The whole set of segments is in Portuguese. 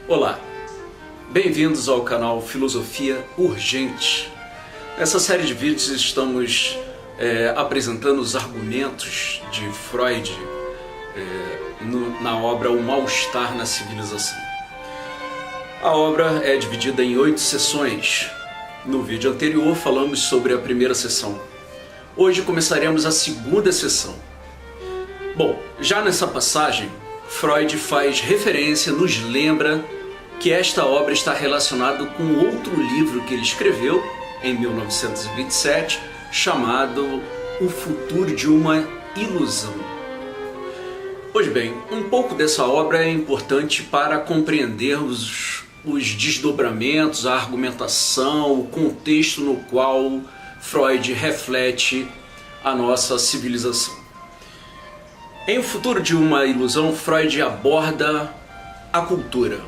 Olá, bem-vindos ao canal Filosofia Urgente. Nessa série de vídeos estamos apresentando os argumentos de Freud na obra O Mal-Estar na Civilização. A obra é dividida em 8 sessões. No vídeo anterior falamos sobre a primeira sessão. Hoje começaremos a segunda sessão. Bom, já nessa passagem, Freud faz referência, nos lembra que esta obra está relacionada com outro livro que ele escreveu em 1927, chamado O Futuro de uma Ilusão. Pois bem, um pouco dessa obra é importante para compreender os desdobramentos, a argumentação, o contexto no qual Freud reflete a nossa civilização. Em O Futuro de uma Ilusão, Freud aborda a cultura,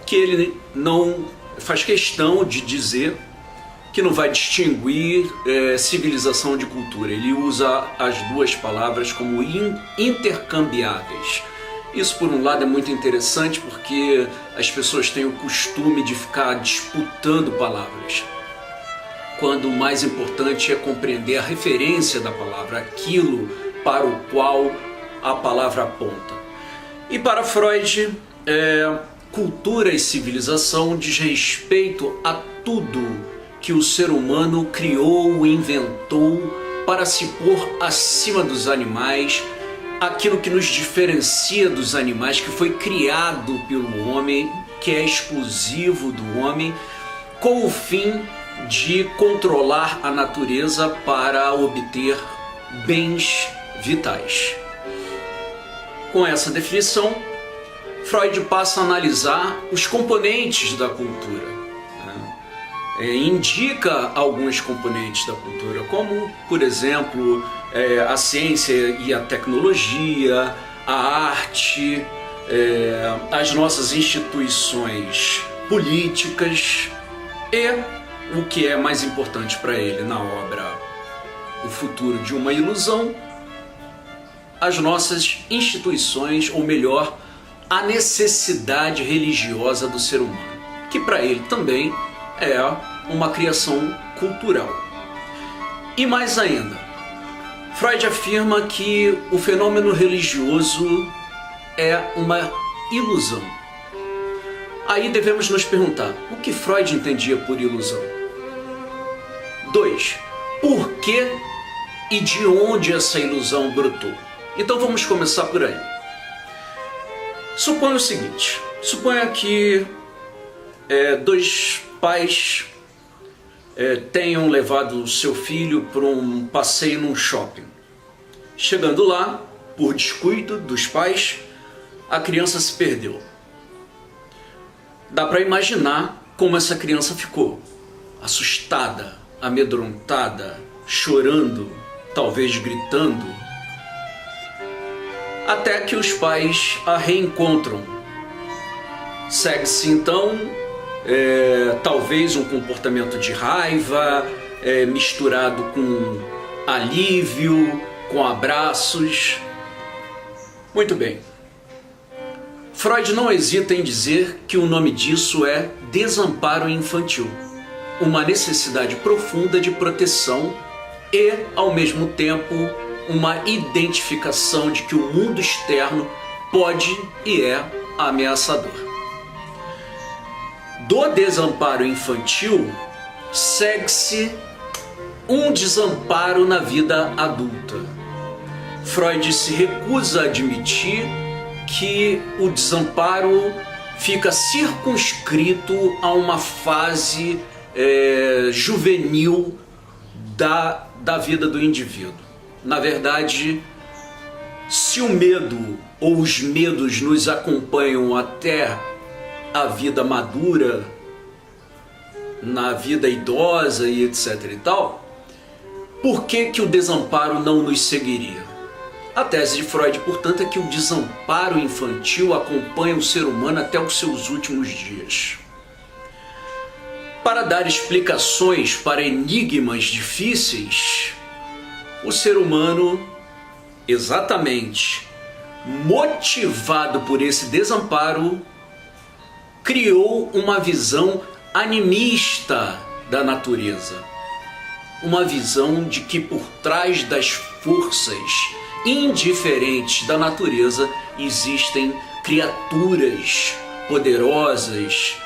que ele não faz questão de dizer que não vai distinguir civilização de cultura. Ele usa as duas palavras como intercambiáveis. Isso, por um lado, é muito interessante porque as pessoas têm o costume de ficar disputando palavras, quando o mais importante é compreender a referência da palavra, aquilo para o qual a palavra aponta. E para Freud, cultura e civilização diz respeito a tudo que o ser humano criou, inventou para se pôr acima dos animais, aquilo que nos diferencia dos animais, que foi criado pelo homem, que é exclusivo do homem, com o fim de controlar a natureza para obter bens vitais. Com essa definição, Freud passa a analisar os componentes da cultura. Indica alguns componentes da cultura, como, por exemplo, a ciência e a tecnologia, a arte, as nossas instituições políticas e, o que é mais importante para ele na obra O Futuro de uma Ilusão, as nossas instituições, ou melhor, a necessidade religiosa do ser humano, que para ele também é uma criação cultural. E mais ainda, Freud afirma que o fenômeno religioso é uma ilusão. Aí devemos nos perguntar, o que Freud entendia por ilusão? 2. Por que e de onde essa ilusão brotou? Então vamos começar por aí. Suponha o seguinte, suponha que dois pais tenham levado o seu filho para um passeio num shopping. Chegando lá, por descuido dos pais, a criança se perdeu. Dá para imaginar como essa criança ficou, assustada, amedrontada, chorando, talvez gritando, até que os pais a reencontram. Segue-se então talvez um comportamento de raiva, misturado com alívio, com abraços. Muito bem. Freud não hesita em dizer que o nome disso é desamparo infantil, uma necessidade profunda de proteção e, ao mesmo tempo, uma identificação de que o mundo externo pode e é ameaçador. Do desamparo infantil segue-se um desamparo na vida adulta. Freud se recusa a admitir que o desamparo fica circunscrito a uma fase juvenil da vida do indivíduo. Na verdade, se o medo ou os medos nos acompanham até a vida madura, na vida idosa e etc e tal, por que o desamparo não nos seguiria? A tese de Freud, portanto, é que o desamparo infantil acompanha o ser humano até os seus últimos dias. Para dar explicações para enigmas difíceis, o ser humano, exatamente motivado por esse desamparo, criou uma visão animista da natureza. Uma visão de que por trás das forças indiferentes da natureza existem criaturas poderosas,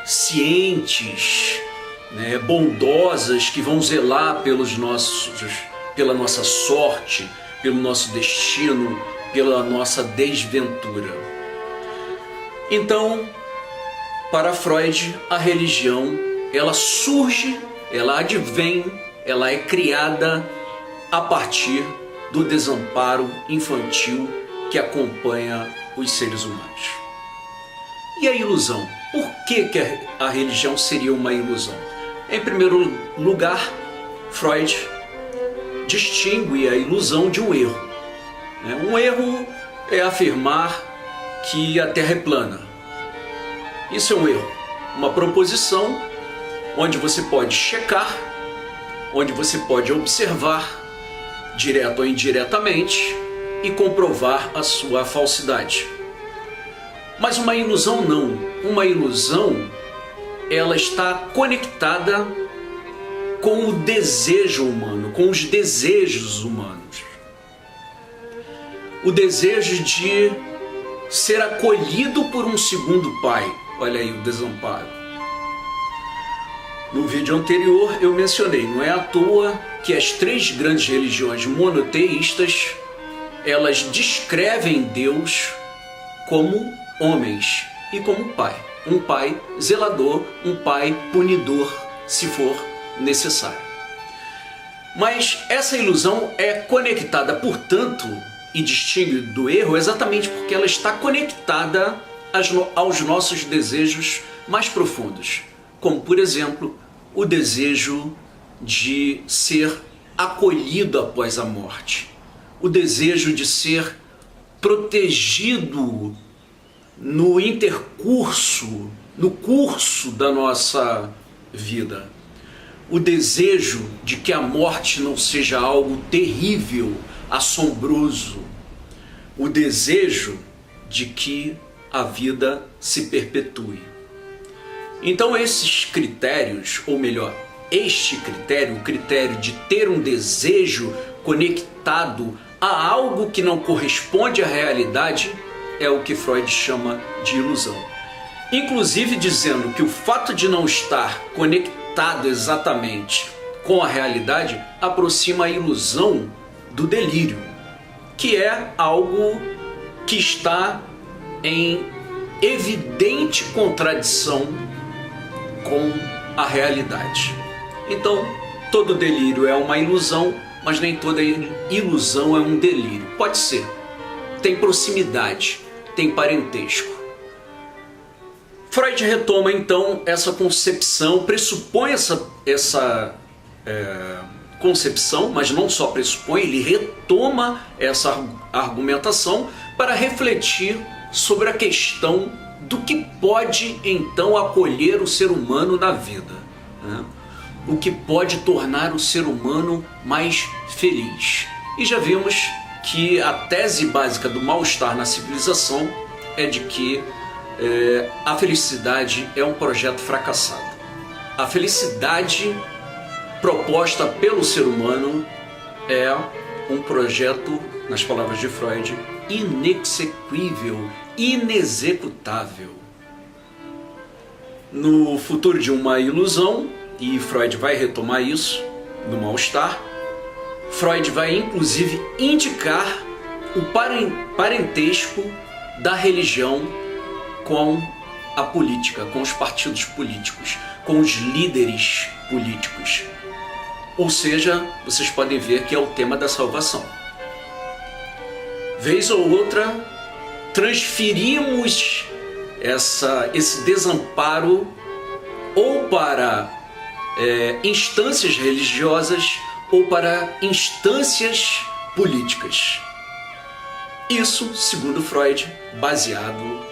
cientes, bondosas, que vão zelar pela nossa sorte, pelo nosso destino, pela nossa desventura. Então, para Freud, a religião, ela surge, ela advém, ela é criada a partir do desamparo infantil que acompanha os seres humanos. E a ilusão? Por que a religião seria uma ilusão? Em primeiro lugar, Freud distingue a ilusão de um erro. Um erro é afirmar que a Terra é plana. Isso é um erro, uma proposição onde você pode checar, onde você pode observar, direto ou indiretamente, e comprovar a sua falsidade. Mas uma ilusão não. Uma ilusão, ela está conectada com o desejo humano, com os desejos humanos. O desejo de ser acolhido por um segundo pai. Olha aí o desamparo. No vídeo anterior eu mencionei, não é à toa que as três grandes religiões monoteístas, elas descrevem Deus como homens e como pai. Um pai zelador, um pai punidor, se for necessário. Mas essa ilusão é conectada, portanto, e distingue do erro exatamente porque ela está conectada aos nossos desejos mais profundos, como, por exemplo, o desejo de ser acolhido após a morte, o desejo de ser protegido no intercurso, no curso da nossa vida, o desejo de que a morte não seja algo terrível, assombroso, o desejo de que a vida se perpetue. Então esses critérios, ou melhor, este critério, o critério de ter um desejo conectado a algo que não corresponde à realidade, é o que Freud chama de ilusão. Inclusive dizendo que o fato de não estar conectado exatamente com a realidade aproxima a ilusão do delírio, que é algo que está em evidente contradição com a realidade. Então, todo delírio é uma ilusão, mas nem toda ilusão é um delírio. Pode ser, tem proximidade, tem parentesco. Freud retoma então essa concepção, pressupõe essa concepção, mas não só pressupõe, ele retoma essa argumentação para refletir sobre a questão do que pode então acolher o ser humano na vida, né? O que pode tornar o ser humano mais feliz. E já vimos que a tese básica do mal-estar na civilização é de que a felicidade é um projeto fracassado. A felicidade proposta pelo ser humano é um projeto, nas palavras de Freud, inexequível, inexecutável. No futuro de uma ilusão, e Freud vai retomar isso no mal-estar, Freud vai inclusive indicar o parentesco da religião com a política, com os partidos políticos, com os líderes políticos. Ou seja, vocês podem ver que é o tema da salvação. Vez ou outra, transferimos esse desamparo ou para instâncias religiosas ou para instâncias políticas. Isso, segundo Freud, baseado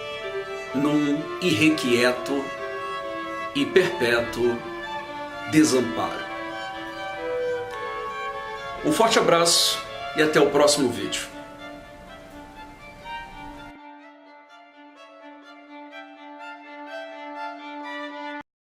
num irrequieto e perpétuo desamparo. Um forte abraço e até o próximo vídeo.